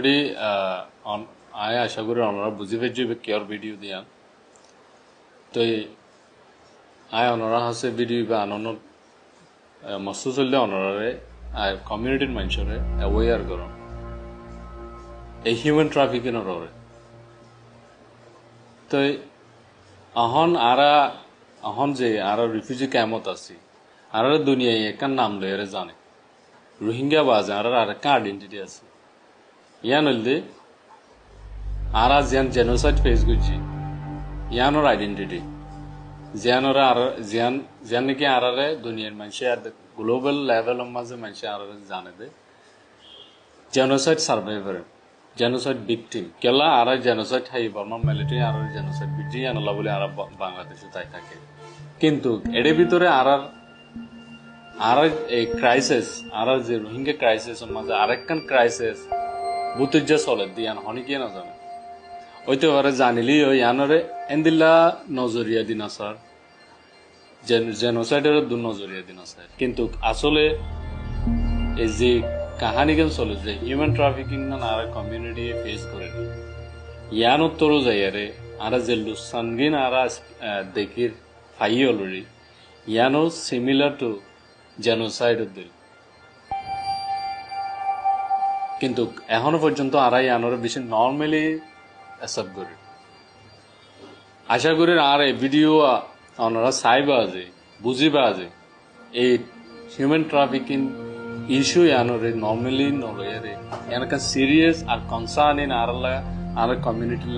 Already আয় আশা করি ওনারা বুঝি পেয়েছি কেয়ার ভিডিও দিয়া তো আয় ওনারা হাসে ভিডিও বা আনন্দ মস্ত চললে ওনারে কমিউনিটির মানুষরে অ্যাওয়ার করুন এই হিউম্যান ট্রাফিকিং ওরে তো আহন যে আর রিফিউজি ক্যাম্পত আছি আর দুনিয়ায় একান নাম লয়ে জানে রোহিঙ্গা বাজে আর একটা আইডেন্টিটি আছে ইয়ান হইলে আর জিয়ান জেনোসাইড ফেস করছি ইয়ানোর আইডেন্টিটি জিয়ানোরা আর জিয়ান নাকি আর দুনিয়ার মানুষে আর গ্লোবাল লেভেলের মাঝে মানুষে আর জানে দে জেনোসাইড সার্ভাইভার জেনোসাইড ভিকটিম কেলা আর জেনোসাইড হাই বর্মা মিলিটারি আর জেনোসাইড ভিকটিম আনলা বলে আর বাংলাদেশে তাই থাকে কিন্তু এর ভিতরে আর এই ক্রাইসিস আর যে রোহিঙ্গা ক্রাইসিসের মাঝে আরেকখান ক্রাইসিস বুতুজ্জা চলে দিয়ান হনিকে না জানে ওইতে পারে জানিলি ওই ইয়ানরে এন্দিল্লা নজরিয়া দিন আসার জেনোসাইডের দু নজরিয়া দিন আসার কিন্তু আসলে এই যে কাহানি কেন চলে যে হিউম্যান ট্রাফিকিং না আর কমিউনিটি ফেস করে ইয়ান উত্তরও যাই আরে আর যে লুসানগিন আর দেখির ফাই already you know similar to genocide দিল কিন্তু এখনো পর্যন্ত আর ইয়ানোর বেশি নর্মালি অ্যাকসেপ্ট করে আশা করি আর এই ভিডিও ওনারা চাইবা যে বুঝিবা যে এই হিউম্যান ট্রাফিকিং ইস্যু ইয়ানোরে নর্মালি নলয়ারে এনকা সিরিয়াস আর কনসার্নিং আর কমিউনিটি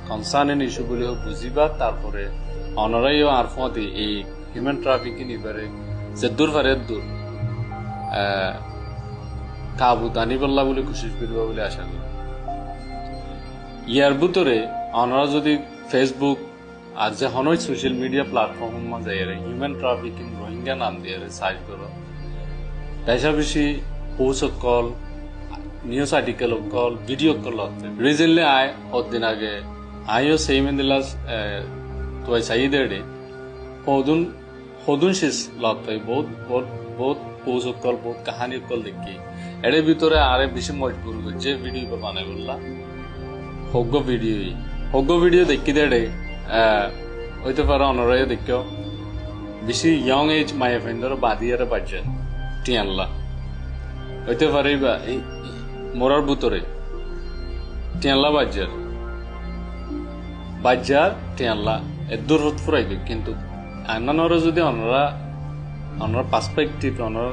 কনসার্নিং ইস্যু বলে বুঝিবা তারপরে ওনারাইও আর ফতে এই হিউম্যান ট্রাফিকিং এবারে যে দূর ফারে দূর কাবু দানি বললা বলে কোশিশ করবা বলে আশা করি ইয়ার ভিতরে ওনারা যদি ফেসবুক আর যে হনই সোশ্যাল মিডিয়া প্ল্যাটফর্ম মাঝে হিউম্যান ট্রাফিকিং রোহিঙ্গা নাম দিয়ে সার্চ করো বেশা বেশি post call news article call video call হচ্ছে রিসেন্টলি আয় দিন আগে আইও সেই মেন্দিলা তো চাই দেড়ে হদুন শেষ লাগতো বহুত পোস্ট কল বহুত কাহানি কল দেখি এর ভিতরে আরে বেশি মজবুর যে ভিডিও বানাই বললা হগ্গ ভিডিও দেখি দেড়ে হইতে পারে অনরাই দেখো বেশি ইয়ং এজ মাই ফ্রেন্ডর বাদিয়ারে বাজেন টিয়ানলা হইতে পারে বা এই মোরার ভিতরে টিয়ানলা বাজার টিয়ানলা দূর হত ফুরাই কিন্তু আনানোর যদি অনরা পার্সপেক্টিভ অনর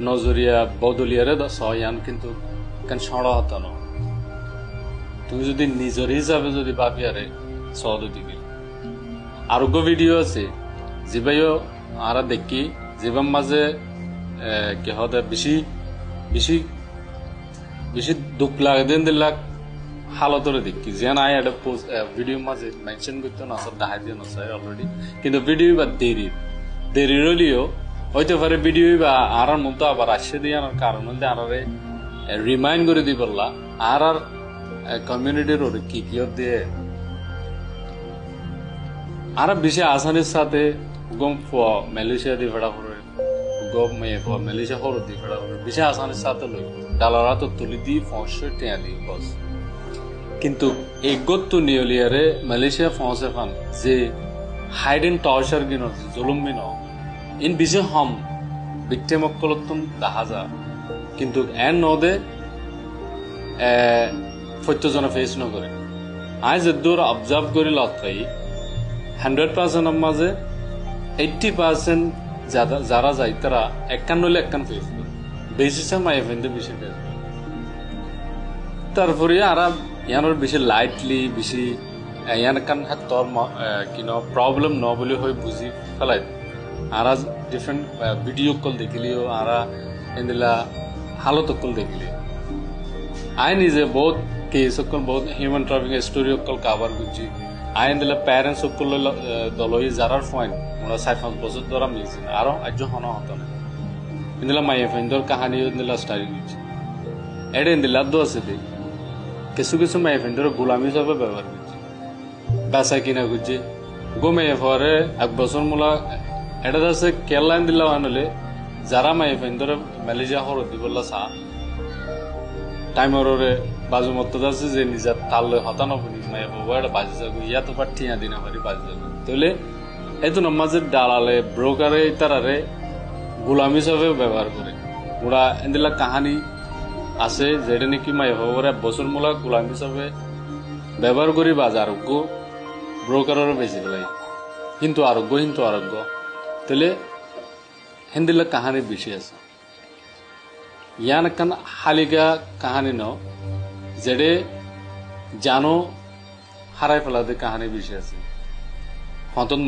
নজরিয়া বদলিয়ারে সয়ান কিন্তু কেন সড়া হতো না তুমি যদি নিজের হিসাবে যদি ভাবি আরে সদ দিকে আরোগ্য ভিডিও আছে যেভাবে আর দেখি যেভাবে মাঝে কি হতে বেশি বেশি বেশি দুঃখ লাগে দিন লাখ হালতরে দেখি যে নাই একটা ভিডিও মাঝে মেনশন করতে না সব দেখা দিয়ে নয় অলরেডি কিন্তু ভিডিও বা দেরি রইলেও হইতে পারে ভিডিও বা আর মতো আবার আসে দিয়ে আনার কারণ হলে আর রিমাইন্ড করে দি বললা আর কমিউনিটির ওরে কি দিয়ে আর বেশি আসানির সাথে গম মালয়েশিয়া দিয়ে ফেড়া করে গম মালয়েশিয়া হর দিয়ে ফেড়া করে বেশি আসানির সাথে লই ডালারা তো তুলি দি 500 টাকা দি বস কিন্তু এগত নিয়লিয়ারে মালয়েশিয়া ফসে ফান যে হাইড এন্ড টর্চার গিনো জুলুম গিনো ইন বেশি হম ভিকটিম অকলতন দেখা যা কিন্তু এন নদে ফত্যজনা ফেস নকরে আই যদুর অবজার্ভ করি লথাই 100% মাঝে 80% যারা যায় তারা একখান নইলে একখান ফেস করে বেশি সময় এফেন্ডে বেশি ফেস করে তারপরে আর ইয়ানোর বেশি লাইটলি বেশি ইয়ান কান তোর কিনো প্রবলেম ন বলে হয়ে বুঝি ফেলাই আর ডিফারেন্ট ভিডিও কল দেখিলিও আর এন্দিলা হালত কল দেখিলি আই নিজে বহুত কেস সকল বহুত হিউম্যান ট্রাফিকিং স্টোরি সকল কাভার করছি আই এন্দিলা প্যারেন্টস সকল দলই যারার পয়েন্ট ওরা 4-5 বছর ধরে মিলছে আরো আজ হন হতো না এন্দিলা মাই ফ্রেন্ডর কাহিনী এন্দিলা স্টাডি করছি এডে এন্দিলা দো আছে দে কিছু কিছু মাই ফ্রেন্ডর গোলামি হিসাবে ব্যবহার করছি বেচা কিনা করছি গোমে পরে 1 বছর মূলা এটা আছে কেরলা এন্দিলা আনলে যারা মাই ফ্রেন্ডর মালয়েশিয়া হর দিবল্লা সা টাইমরে বাজু মত আছে যে নিজের তালে হতানবনি মাই বাবা বাজি যাবো ইয়া তো পার ঠিয়া দিনা পারি বাজি যাবো তাহলে এই তো নামাজের দালালে ব্রোকারে তারারে গোলাম হিসাবে ব্যবহার করে ওরা এদিলা কাহানি আছে যেটা নাকি মাই বাবারে বছরমূলক গোলাম হিসাবে ব্যবহার করি বাজার আরোগ্য ব্রোকারেরও বেশি ফেলাই কিন্তু আরোগ্য তাহলে হেন্দিলা কাহানি বেশি আছে ইয়ান একখান হালিকা কাহানি ন যেডে জানো হারাই ফেলাতে কাহানি বেশি আছে হতন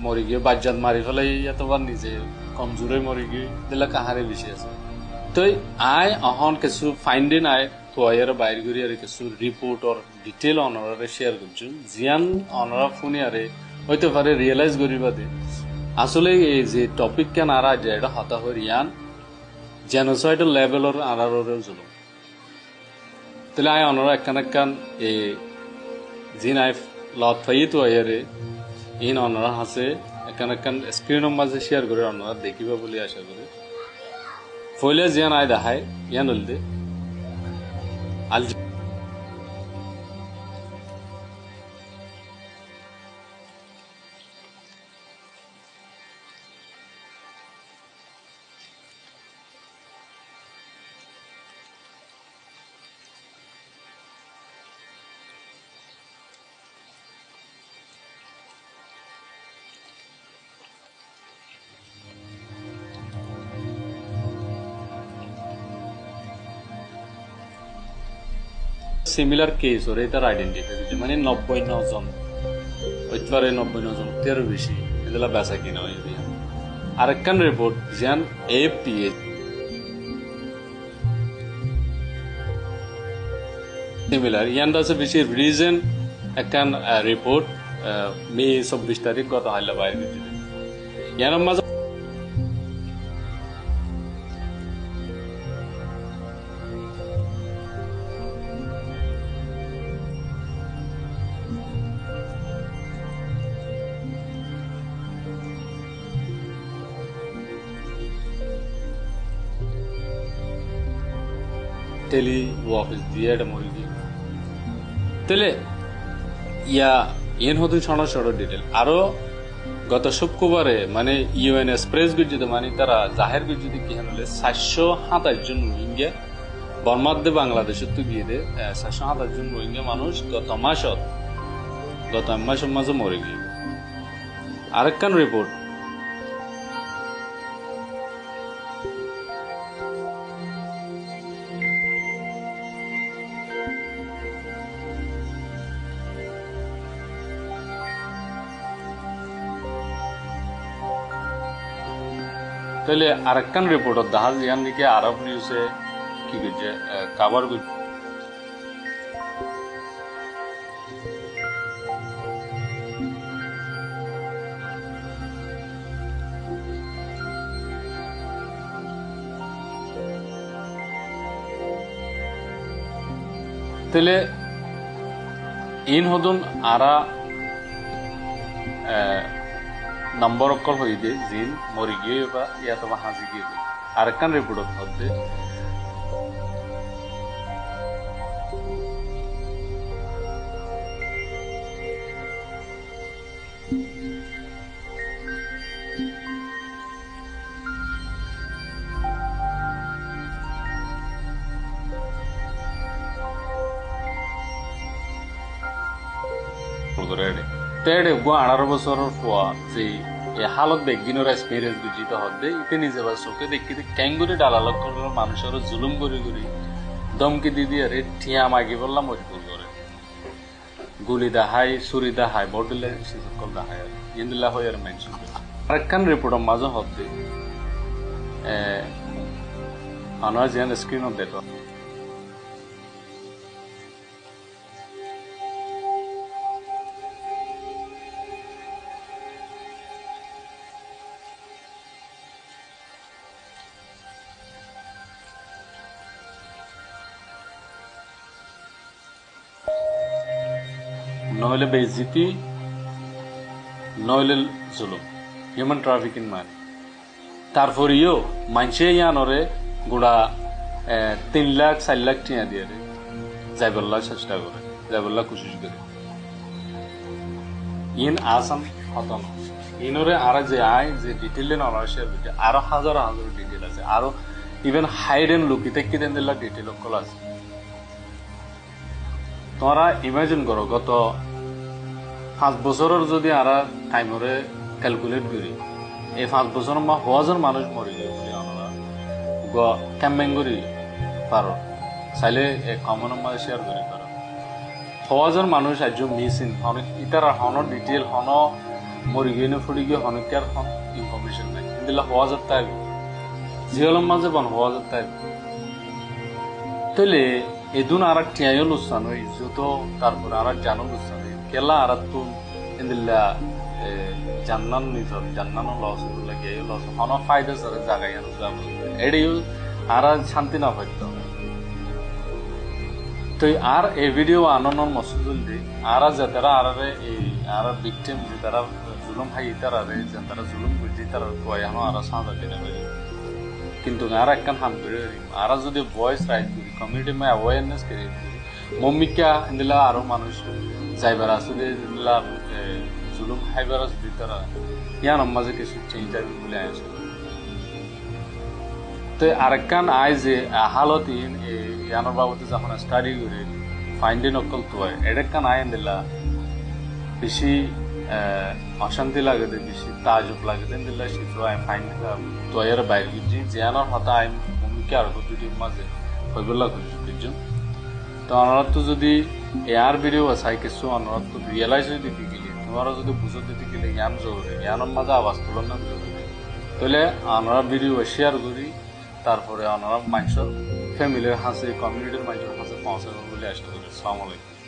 মরি গিয়ে বাজ্জাত মারি ফেলাই এতবার নিজে কমজোরে মরি গিয়ে দিলা কাহানি বেশি আছে তো আয় অহন কিছু ফাইন্ডিং আয় তো আয়ের বাইর করি আর কিছু রিপোর্ট আর ডিটেল অনারে শেয়ার করছি জিয়ান অনারা ফোনে আরে হইতে পারে রিয়েলাইজ করি বাদে আসলে এই যে টপিক কেন আর যায় এটা হতাহর ইয়ান জেনোসাইডাল লেভেলর আনারেও জুলুম তাহলে আয় অনারা একখান এ জিন আই লত ফাই তো আয়ারে ইন অনারা হাসে একখান স্ক্রিনের মাঝে শেয়ার করে অনারা দেখিবা বলে আশা করি ফলে জিয়ান আয় দেখায় ইয়ান হলদে আল সিমিলার কেস ওর এটার আইডেন্টিফাই করছে মানে 99 জন ওইটারে 99 জন তেরো বেশি এগুলা বেচা কিনা হয়ে যায় আরেকখান রিপোর্ট যেন এপিএ সিমিলার ইয়ান আছে বেশি রিজন একখান রিপোর্ট মে 24 তারিখ গত হাইলা বাইরে গেছিল ইয়ার মাঝে টেলি অফিস দিয়ে এটা মরি গিয়ে তাহলে ইয়া ইয়েন হতুন সড় ডিটেল আরো গত শুক্রবারে মানে ইউএন এক্সপ্রেস গুজিতে মানে তারা জাহের গুজিতে কি হলে 727 জন রোহিঙ্গা বর্মাদ্দে বাংলাদেশের তো গিয়ে দে 727 জন রোহিঙ্গা মানুষ গত মাসের মাঝে মরে গিয়ে আরেকখান রিপোর্ট তাহলে আরেকখান রিপোর্ট দেখা যান নাকি আরব নিউজে কি করছে কাভার করছে তাহলে ইন হদুন আরা নম্বর অক্কল হয়ে দে জিন মরি গিয়ে বা ইয়া তোমার হাসি গিয়ে আরেকখান রিপোর্ট হতে তেড়ে গো 18 বছরের ফুয়া যে হালত বেগিনের এক্সপিরিয়েন্স বুঝিতে হতে ইতে নিজে বা চোখে দেখিতে ক্যাঙ্গুরি ডালালক করলো মানুষের জুলুম করি দমকি দি দিয়ে রে ঠিয়া মাগি বললাম মজবুর করে গুলি দাহাই ছুরি দাহাই বডিলে সকল দাহাই ইন্দিলা হয়ে আর মেনশন আরেকখান রিপোর্টের মাঝে হতে আনোয়ার জিয়ান স্ক্রিনত দেখো নইলে বেইজ্জতি নইলে জুলুম হিউম্যান ট্রাফিকিং মানে তারপরেও মানুষে ইয়ানরে গোড়া 3 লাখ 4 লাখ টিয়া দিয়ে যাইবল্লা চেষ্টা করে যাইবল্লা কোশিশ করে ইন আসাম হতন ইনরে আর যে আয় যে ডিটেইলে নলেজ আরো হাজার হাজার ডিটেইল আছে আরো ইভেন হাইডেন লুকিতে কি দেন দিলা ডিটেইল কল আছে তোমরা ইমাজিন করো গত 5 বছরের যদি আর টাইমরে ক্যালকুলেট করি এই 5 বছরের মা হাজার মানুষ মরে গেল বলে আমরা ক্যাম্পেইন করি পারো চাইলে কমন মাঝে শেয়ার করি পারো হাজার মানুষ আজ মিসিং অনেক ইটার হন ডিটেল হন মরি গিয়ে ফুড়ি গিয়ে হনকার ইনফরমেশন নাই কিন্তু হাজার তাই জিহলম মাঝে বন হাজার তাই তাহলে এদুন আর টিয়াইও লুসান হই যত তারপরে আর জানো লুসান কেলা আর তো ইন্দিল্লা জান্নান নিজর জান্নানো লস লাগে লস হন ফায়দা সারে জায়গায় আনো এডিও আর শান্তি না পাইতো তো আর এই ভিডিও আনন্দ মসুদুল দি আর যারা আর এই আর ভিকটিম যে তারা জুলুম হাই তারা যে তারা জুলুম বুঝি তারা কয় আনো আর সাজা দিনে পারে কিন্তু আর একখান হাম করে আর যদি ভয়েস রাইট করি কমিউনিটি মে অ্যাওয়ারনেস করে মম্মিকা ইন্দিলা আরো মানুষ যাইবার আসলে ইন্দিলা জুলুম হাইবার আসলে তারা ইয়ান মাঝে কিছু চেঞ্জ আসবে বলে আসে তো আরেকখান আয় যে হালত ইয়ানোর বাবদে যখন স্টাডি করে ফাইন্ডিং অকল তো হয় এটাকান আয় দিলা বেশি অশান্তি লাগে বেশি তাজুব লাগে দিলা সে তো আই ফাইন্ড তো এর বাইরে গিয়ে জিয়ানোর হতা আই মম্মিকে আর ভিডিও মাঝে হইবলা খুঁজুন তো অনুরোধ তো যদি এয়ার ভিডিও আছে কিছু অনুরোধ তো রিয়েলাইজ হয়ে দিতে গেলে তোমারও যদি বুঝো দিতে গেলে জ্ঞান জরুরি জ্ঞানের মাঝে আওয়াজ তুলনা জরুরি তাহলে আমরা ভিডিও শেয়ার করি তারপরে আমরা মানুষ ফ্যামিলির হাসে কমিউনিটির মানুষের হাসে পৌঁছাবো বলে আসতে করি। আসসালামু আলাইকুম।